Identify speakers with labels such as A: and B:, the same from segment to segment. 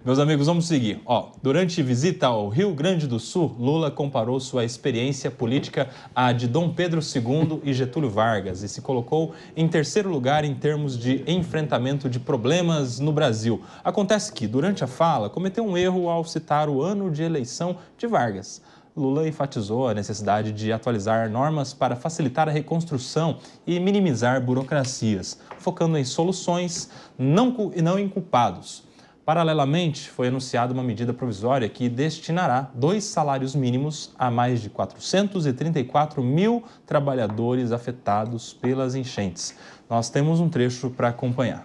A: Meus amigos, vamos seguir. Durante visita ao Rio Grande do Sul, Lula comparou sua experiência política à de Dom Pedro II e Getúlio Vargas e se colocou em terceiro lugar em termos de enfrentamento de problemas no Brasil. Acontece que, durante a fala, cometeu um erro ao citar o ano de eleição de Vargas. Lula enfatizou a necessidade de atualizar normas para facilitar a reconstrução e minimizar burocracias, focando em soluções e não em culpados. Paralelamente, foi anunciada uma medida provisória que destinará 2 salários mínimos a mais de 434 mil trabalhadores afetados pelas enchentes. Nós temos um trecho para acompanhar.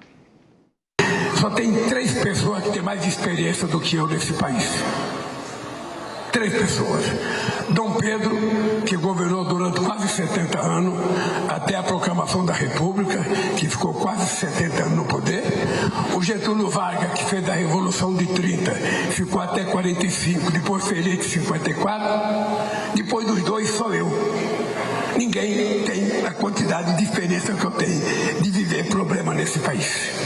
B: Só tem 3 pessoas que têm mais experiência do que eu nesse país. 3 pessoas. Dom Pedro, que governou durante quase 70 anos, até a proclamação da República, que ficou quase 70 anos no poder. O Getúlio Vargas, que fez a Revolução de 30, ficou até 45, depois foi eleito em 54. Depois dos dois, sou eu. Ninguém tem a quantidade de experiência que eu tenho de viver problema nesse país.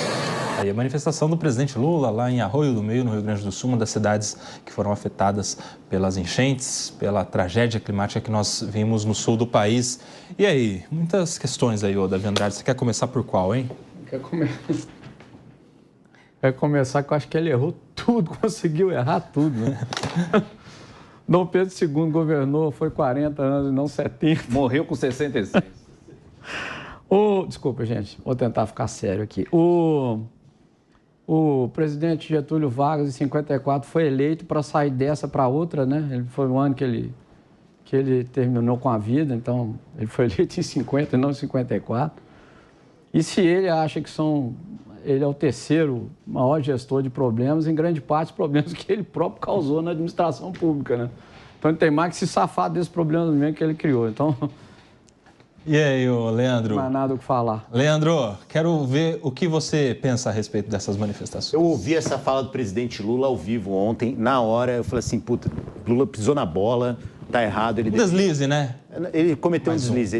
A: Aí a manifestação do presidente Lula lá em Arroio do Meio, no Rio Grande do Sul, uma das cidades que foram afetadas pelas enchentes, pela tragédia climática que nós vimos no sul do país. E aí, muitas questões aí, Davi Andrade. Você quer começar por qual, hein?
C: Quer começar que eu acho que ele errou tudo, conseguiu errar tudo, né? Dom Pedro II governou, foi 40 anos e não 70.
D: Morreu com 66.
C: Desculpa, gente, vou tentar ficar sério aqui. O presidente Getúlio Vargas, em 54, foi eleito para sair dessa para outra, né? Ele foi o ano que ele terminou com a vida, então ele foi eleito em 50 e não em 54. E se ele acha que ele é o terceiro maior gestor de problemas, em grande parte os problemas que ele próprio causou na administração pública, né? Então ele tem mais que se safar desses problemas mesmo que ele criou. Então...
A: E aí, Leandro?
C: Não há nada o que falar.
A: Leandro, quero ver o que você pensa a respeito dessas manifestações.
D: Eu ouvi essa fala do presidente Lula ao vivo ontem. Na hora, eu falei assim, puta, Lula pisou na bola, tá errado.
A: Deslize, né?
D: Ele cometeu um deslize.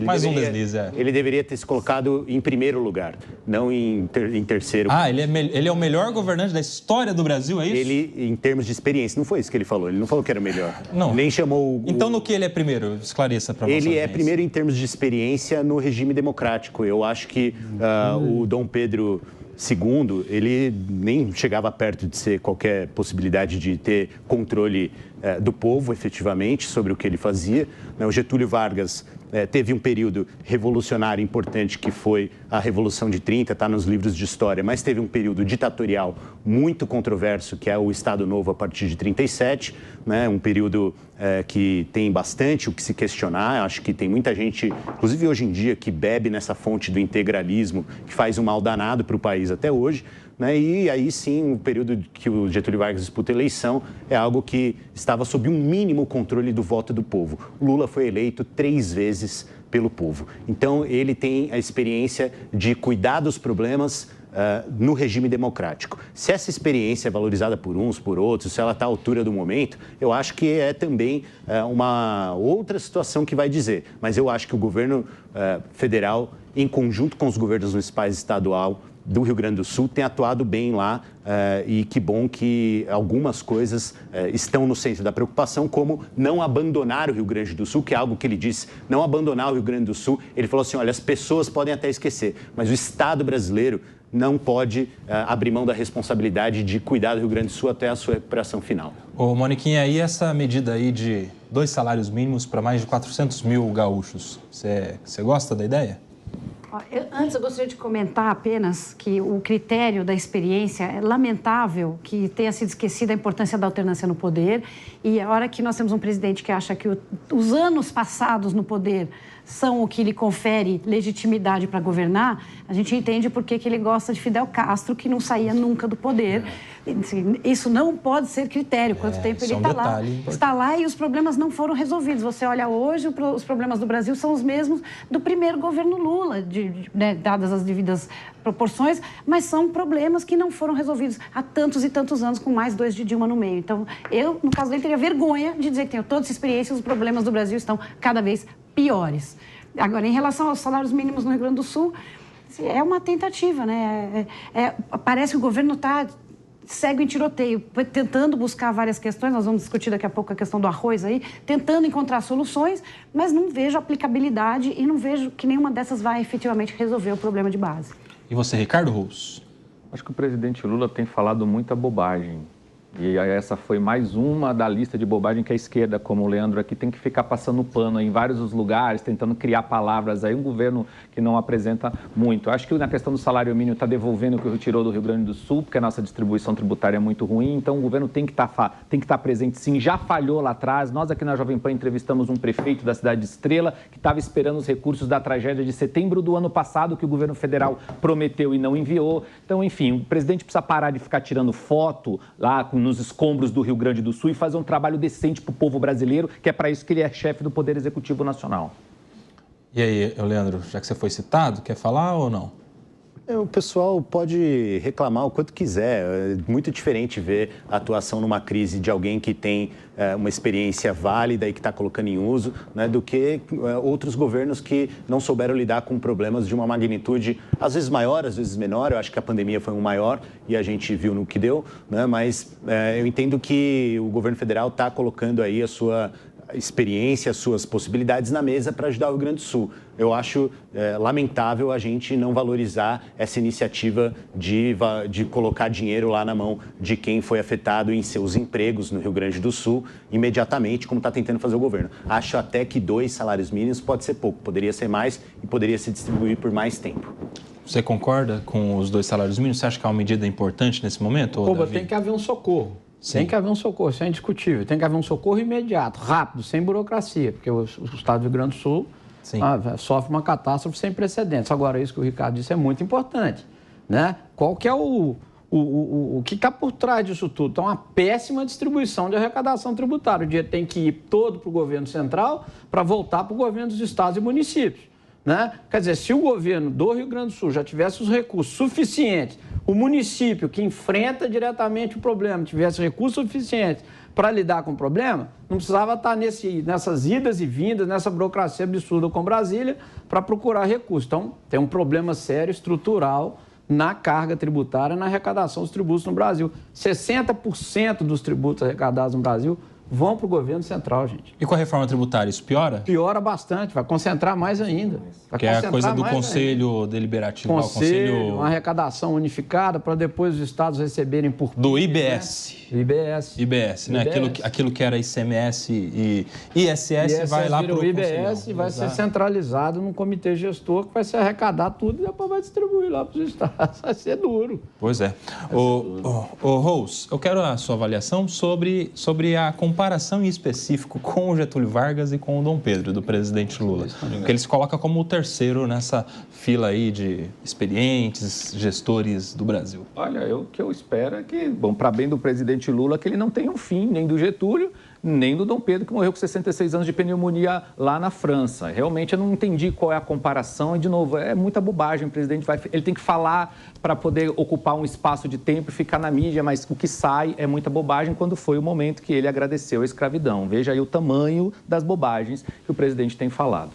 D: Ele deveria ter se colocado em primeiro lugar, não em terceiro.
A: Ele é o melhor governante da história do Brasil, é isso?
D: Ele, em termos de experiência, não foi isso que ele falou. Ele não falou que era o melhor.
A: Não.
D: Nem chamou...
A: Então, no que ele é primeiro? Esclareça para nós.
D: Ele é primeiro em termos de experiência no regime democrático. Eu acho que o Dom Pedro II, ele nem chegava perto de ser qualquer possibilidade de ter controle do povo, efetivamente, sobre o que ele fazia. O Getúlio Vargas teve um período revolucionário importante, que foi a Revolução de 30, está nos livros de história, mas teve um período ditatorial muito controverso, que é o Estado Novo a partir de 37, né? Um período que tem bastante o que se questionar. Acho que tem muita gente, inclusive hoje em dia, que bebe nessa fonte do integralismo, que faz um mal danado para o país até hoje. Né? E aí sim, o período que o Getúlio Vargas disputa a eleição é algo que estava sob um mínimo controle do voto do povo. Lula foi eleito 3 vezes pelo povo. Então, ele tem a experiência de cuidar dos problemas no regime democrático. Se essa experiência é valorizada por uns, por outros, se ela está à altura do momento, eu acho que é também uma outra situação que vai dizer. Mas eu acho que o governo federal, em conjunto com os governos municipais e estadual do Rio Grande do Sul, tem atuado bem lá e que bom que algumas coisas estão no centro da preocupação, como não abandonar o Rio Grande do Sul, que é algo que ele disse, não abandonar o Rio Grande do Sul. Ele falou assim, olha, as pessoas podem até esquecer, mas o Estado brasileiro não pode abrir mão da responsabilidade de cuidar do Rio Grande do Sul até a sua recuperação final.
A: Ô, Moniquinha, e essa medida aí de 2 salários mínimos para mais de 400 mil gaúchos, você gosta da ideia?
E: Antes, eu gostaria de comentar apenas que o critério da experiência é lamentável que tenha sido esquecida a importância da alternância no poder, e a hora que nós temos um presidente que acha que os anos passados no poder são o que lhe confere legitimidade para governar, a gente entende por que ele gosta de Fidel Castro, que não saía nunca do poder. Isso não pode ser critério, quanto tempo ele está lá. Está lá e os problemas não foram resolvidos. Você olha hoje, os problemas do Brasil são os mesmos do primeiro governo Lula, né, dadas as devidas proporções, mas são problemas que não foram resolvidos há tantos e tantos anos, com mais 2 de Dilma no meio. Então, eu, no caso dele, teria vergonha de dizer que tenho toda essa experiência, os problemas do Brasil estão cada vez piores. Agora, em relação aos salários mínimos no Rio Grande do Sul, é uma tentativa, né? Parece que o governo está segue em tiroteio, tentando buscar várias questões, nós vamos discutir daqui a pouco a questão do arroz aí, tentando encontrar soluções, mas não vejo aplicabilidade e não vejo que nenhuma dessas vai efetivamente resolver o problema de base.
A: E você, Ricardo Roos?
F: Acho que o presidente Lula tem falado muita bobagem. E essa foi mais uma da lista de bobagem que a esquerda, como o Leandro aqui, tem que ficar passando pano em vários lugares, tentando criar palavras aí, um governo que não apresenta muito. Acho que na questão do salário mínimo está devolvendo o que retirou do Rio Grande do Sul, porque a nossa distribuição tributária é muito ruim, então o governo tem que estar presente sim, já falhou lá atrás. Nós aqui na Jovem Pan entrevistamos um prefeito da cidade de Estrela que estava esperando os recursos da tragédia de setembro do ano passado, que o governo federal prometeu e não enviou. Então, enfim, o presidente precisa parar de ficar tirando foto lá nos escombros do Rio Grande do Sul e fazer um trabalho decente para o povo brasileiro, que é para isso que ele é chefe do Poder Executivo Nacional.
A: E aí, Leandro, já que você foi citado, quer falar ou não?
D: O pessoal pode reclamar o quanto quiser. É muito diferente ver a atuação numa crise de alguém que tem uma experiência válida e que está colocando em uso, né, do que outros governos que não souberam lidar com problemas de uma magnitude, às vezes maior, às vezes menor. Eu acho que a pandemia foi um maior e a gente viu no que deu, né, mas eu entendo que o governo federal está colocando aí a sua experiência, as suas possibilidades na mesa para ajudar o Rio Grande do Sul. Eu acho lamentável a gente não valorizar essa iniciativa de colocar dinheiro lá na mão de quem foi afetado em seus empregos no Rio Grande do Sul imediatamente, como está tentando fazer o governo. Acho até que 2 salários mínimos pode ser pouco, poderia ser mais e poderia se distribuir por mais tempo.
A: Você concorda com os 2 salários mínimos? Você acha que é uma medida importante nesse momento?
C: Pô, tem que haver um socorro.
A: Sim.
C: Tem que haver um socorro, isso é indiscutível. Tem que haver um socorro imediato, rápido, sem burocracia, porque o Estado do Rio Grande do Sul sofre uma catástrofe sem precedentes. Agora, isso que o Ricardo disse é muito importante, né? Qual que é o que está por trás disso tudo? Então, uma péssima distribuição de arrecadação tributária. O dinheiro tem que ir todo para o governo central para voltar para o governo dos estados e municípios, né? Quer dizer, se o governo do Rio Grande do Sul já tivesse os recursos suficientes, o município que enfrenta diretamente o problema tivesse recursos suficientes para lidar com o problema, não precisava estar nessas idas e vindas, nessa burocracia absurda com Brasília para procurar recursos. Então, tem um problema sério, estrutural, na carga tributária, na arrecadação dos tributos no Brasil. 60% dos tributos arrecadados no Brasil vão para o governo central, gente.
A: E com a reforma tributária, isso piora?
C: Piora bastante, vai concentrar mais ainda.
A: Que é a coisa do Conselho Deliberativo.
C: Conselho, uma arrecadação unificada para depois os estados receberem por...
A: Do IBS.
C: Né?
A: IBS, né? Aquilo que era ICMS e ISS vai lá para o
C: IBS e vai ser centralizado num comitê gestor que vai se arrecadar tudo e depois vai distribuir lá para os estados. Vai ser duro.
A: Pois é. Rose, eu quero a sua avaliação sobre a comparação em específico com o Getúlio Vargas e com o Dom Pedro, do presidente Lula. Porque ele se coloca como o terceiro nessa fila aí de experientes gestores do Brasil.
F: Olha, o que eu espero é que, bom, para bem do presidente Lula, que ele não tenha um fim, nem do Getúlio, nem do Dom Pedro, que morreu com 66 anos de pneumonia lá na França. Realmente eu não entendi qual é a comparação e, de novo, é muita bobagem. O presidente ele tem que falar para poder ocupar um espaço de tempo e ficar na mídia, mas o que sai é muita bobagem quando foi o momento que ele agradeceu a escravidão. Veja aí o tamanho das bobagens que o presidente tem falado.